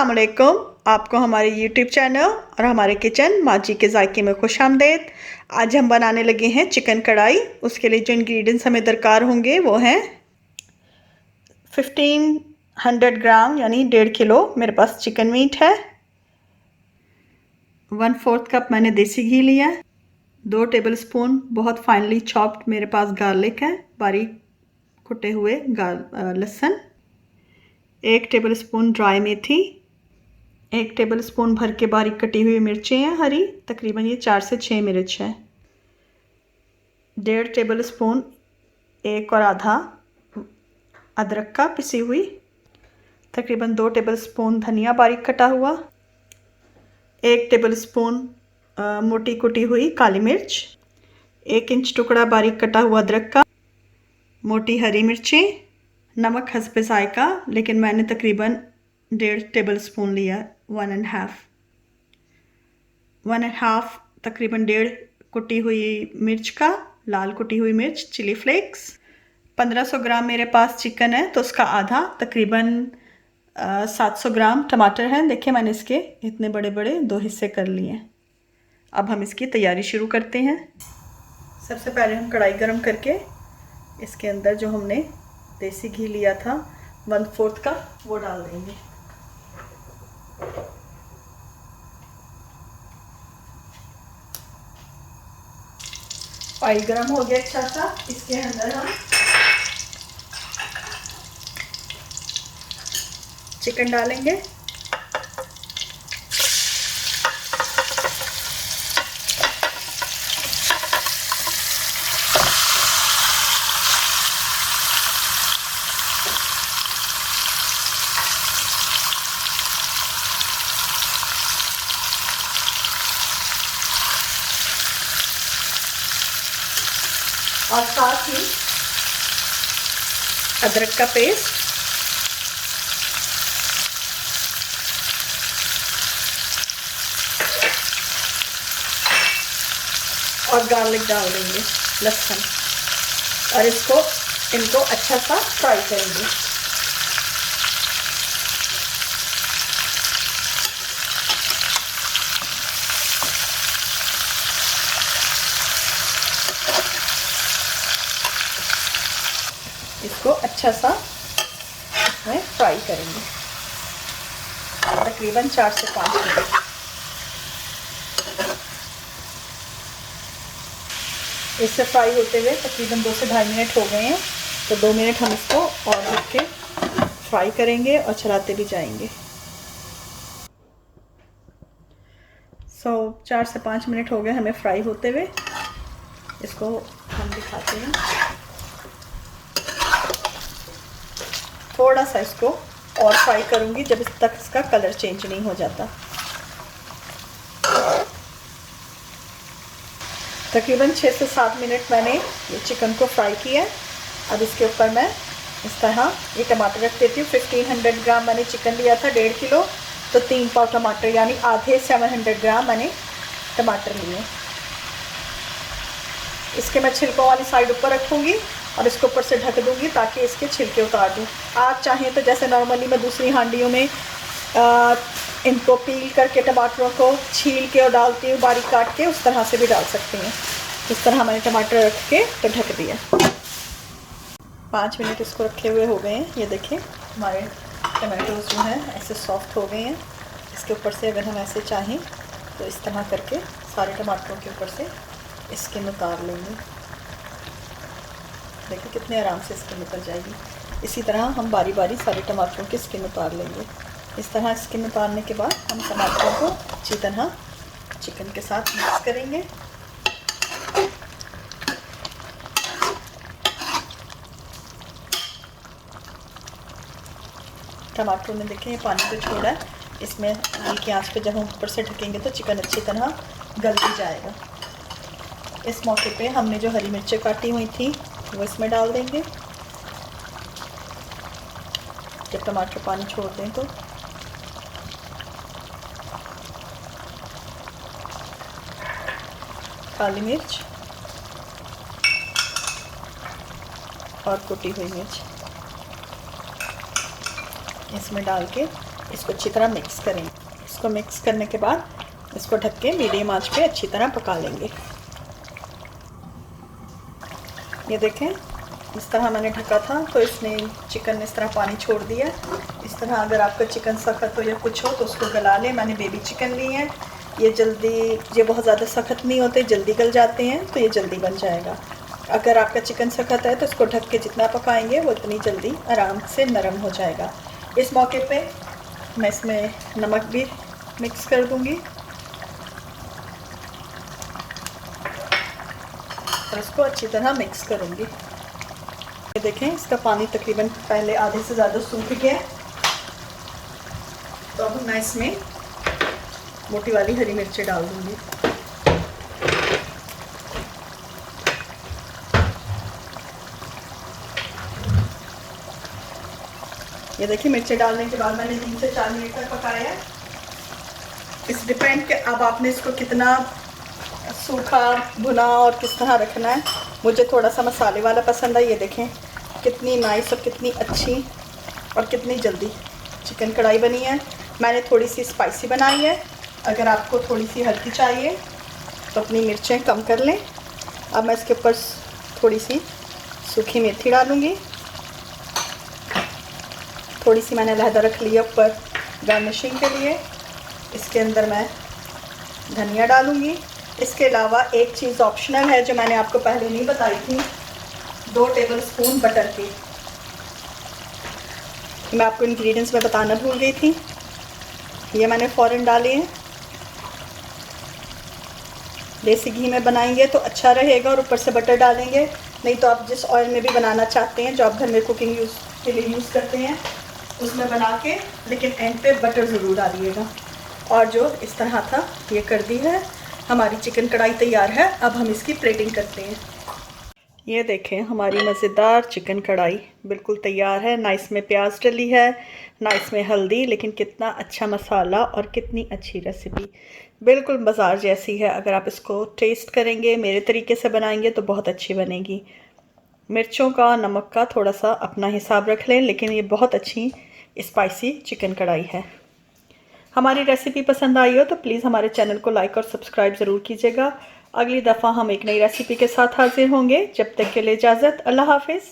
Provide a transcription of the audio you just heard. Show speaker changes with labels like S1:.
S1: अस्सलाम वालेकुम। आपको हमारे YouTube चैनल और हमारे किचन माँ जी के जायके में खुशामदीद। आज हम बनाने लगे हैं चिकन कढ़ाई। उसके लिए जो इंग्रेडिएंट्स हमें दरकार होंगे वो हैं 1500 ग्राम यानी 1.5 किलो मेरे पास चिकन मीट है। 1/4 कप मैंने देसी घी लिया है। 2 टेबलस्पून बहुत फाइनली चॉप्ड मेरे पास गार्लिक है, बारीक कुटे हुए लहसुन। 1 टेबलस्पून ड्राई मेथी। 1 टेबलस्पून भर के बारीक कटी हुई मिर्चें हैं हरी, तकरीबन ये 4 से 6 मिर्च है। 1.5 टेबलस्पून 1 और आधा अदरक का पिसी हुई। तकरीबन 2 टेबलस्पून धनिया बारीक कटा हुआ। 1 टेबलस्पून मोटी कुटी हुई काली मिर्च। 1 इंच टुकड़ा बारीक कटा हुआ अदरक का। मोटी हरी मिर्चें। नमक हस्ब जायका, लेकिन मैंने तकरीबन 1.5 टेबलस्पून लिया, 1.5 तकरीबन 1.5 कुटी हुई मिर्च का, लाल कुटी हुई मिर्च, चिली फ्लेक्स। 1500 ग्राम मेरे पास चिकन है तो उसका आधा तकरीबन 700 ग्राम टमाटर है। देखिए मैंने इसके इतने बड़े बड़े 2 हिस्से कर लिए हैं। अब हम इसकी तैयारी शुरू करते हैं। सबसे पहले हम कढ़ाई गरम करके इसके अंदर जो हमने देसी घी लिया था 1/4 का वो डाल देंगे। ऑयल गरम हो गया अच्छा सा, इसके अंदर हम चिकन डालेंगे। और साथ ही अदरक का पेस्ट, और गार्लिक डाल देंगे, लहसुन, और इनको अच्छा सा फ्राई करेंगे। इसको अच्छा सा इसमें फ्राई करेंगे तकरीबन 4 से 5 मिनट। इससे फ्राई होते हुए तकरीबन 2 से 2.5 मिनट हो गए हैं, तो 2 मिनट हम इसको और रख के फ्राई करेंगे और चलाते भी जाएंगे। 4 से 5 मिनट हो गए हमें फ्राई होते हुए। इसको हम दिखाते हैं। थोड़ा सा इसको और फ्राई करूंगी जब तक इसका कलर चेंज नहीं हो जाता। तकरीबन 6 से 7 मिनट मैंने ये चिकन को फ्राई किया। अब इसके ऊपर मैं इस तरह ये टमाटर रख देती हूँ। 1500 ग्राम मैंने चिकन लिया था, 1.5 किलो, तो 3 पाव टमाटर यानी आधे 700 ग्राम मैंने टमाटर लिए। इसके मैं छिलकों वाली साइड ऊपर रखूँगी और इसको ऊपर से ढक दूँगी ताकि इसके छिलके उतार दूँ। आप चाहें तो जैसे नॉर्मली मैं दूसरी हांडियों में इनको पील करके टमाटरों को छील के और डालती हूँ बारीक काट के, उस तरह से भी डाल सकती हैं। इस तरह मैंने टमाटर रख के तो ढक दिया। 5 मिनट इसको रखे हुए हो गए हैं। ये देखें हमारे टमाटोज जो हैं ऐसे सॉफ्ट हो गए हैं। इसके ऊपर से अगर हम ऐसे चाहें तो इस तरह करके सारे टमाटरों के ऊपर से स्किन उतार लेंगे। देखिए कितने आराम से स्किन उतर जाएगी। इसी तरह हम बारी बारी सारे टमाटरों की स्किन उतार लेंगे। इस तरह स्किन उतारने के बाद हम टमाटरों को अच्छी तरह चिकन के साथ मिक्स करेंगे। टमाटरों ने देखें पानी को छोड़ा है। इसमें हल्की आंच पे जब हम ऊपर से ढकेंगे तो चिकन अच्छी तरह गल भी जाएगा। इस मौके पे हमने जो हरी मिर्चें काटी हुई थी वो इसमें डाल देंगे। जब टमाटर पानी छोड़ दें तो काली मिर्च और कुटी हुई मिर्च इसमें डाल के इसको अच्छी तरह मिक्स करेंगे। इसको मिक्स करने के बाद इसको ढक के मीडियम आंच पे अच्छी तरह पका लेंगे। ये देखें, इस तरह मैंने ढका था तो इसने चिकन इस तरह पानी छोड़ दिया। इस तरह अगर आपका चिकन सख्त हो या कुछ हो तो उसको गला लें। मैंने बेबी चिकन ली है, ये बहुत ज़्यादा सख्त नहीं होते, जल्दी गल जाते हैं, तो ये जल्दी बन जाएगा। अगर आपका चिकन सख्त है तो इसको ढक के जितना पकाएंगे वो इतनी जल्दी आराम से नरम हो जाएगा। इस मौके पे मैं इसमें नमक भी मिक्स कर दूंगी और इसको अच्छी तरह मिक्स करूंगी। ये देखें, इसका पानी तकरीबन पहले आधे से ज़्यादा सूख गया। तो अब मैं इसमें मोटी वाली हरी मिर्ची डाल दूंगी। ये देखिए, मिर्ची डालने के बाद मैंने 3 से 4 मिनट तक पकाया। इस डिपेंड के अब आपने इसको कितना सूखा भुना और किस तरह रखना है। मुझे थोड़ा सा मसाले वाला पसंद है। ये देखें कितनी नाइस और कितनी अच्छी और कितनी जल्दी चिकन कढ़ाई बनी है। मैंने थोड़ी सी स्पाइसी बनाई है। अगर आपको थोड़ी सी हल्की चाहिए तो अपनी मिर्चें कम कर लें। अब मैं इसके ऊपर थोड़ी सी सूखी मेथी डालूँगी। थोड़ी सी मैंने अलहदा रख लिया ऊपर गार्निशिंग के लिए। इसके अंदर मैं धनिया डालूँगी। इसके अलावा एक चीज़ ऑप्शनल है जो मैंने आपको पहले नहीं बताई थी, 2 टेबलस्पून बटर की। मैं आपको इंग्रेडिएंट्स में बताना भूल गई थी। ये मैंने फ़ौरन डाले हैं। देसी घी में बनाएंगे तो अच्छा रहेगा और ऊपर से बटर डालेंगे, नहीं तो आप जिस ऑयल में भी बनाना चाहते हैं, जो आप घर में कुकिंग के लिए यूज़ करते हैं, उसमें बना के, लेकिन एंड पे बटर ज़रूर डालिएगा। और जो इस तरह था ये कर दी है। हमारी चिकन कढ़ाई तैयार है। अब हम इसकी प्लेटिंग करते हैं। ये देखें, हमारी मज़ेदार चिकन कढ़ाई बिल्कुल तैयार है। ना इसमें प्याज डली है, ना इसमें हल्दी, लेकिन कितना अच्छा मसाला और कितनी अच्छी रेसिपी, बिल्कुल बाज़ार जैसी है। अगर आप इसको टेस्ट करेंगे, मेरे तरीके से बनाएंगे तो बहुत अच्छी बनेगी। मिर्चों का, नमक का थोड़ा सा अपना हिसाब रख लें, लेकिन ये बहुत अच्छी स्पाइसी चिकन कढ़ाई है। हमारी रेसिपी पसंद आई हो तो प्लीज़ हमारे चैनल को लाइक और सब्सक्राइब ज़रूर कीजिएगा। अगली दफ़ा हम एक नई रेसिपी के साथ हाजिर होंगे। जब तक के लिए इजाज़त, अल्लाह हाफिज़।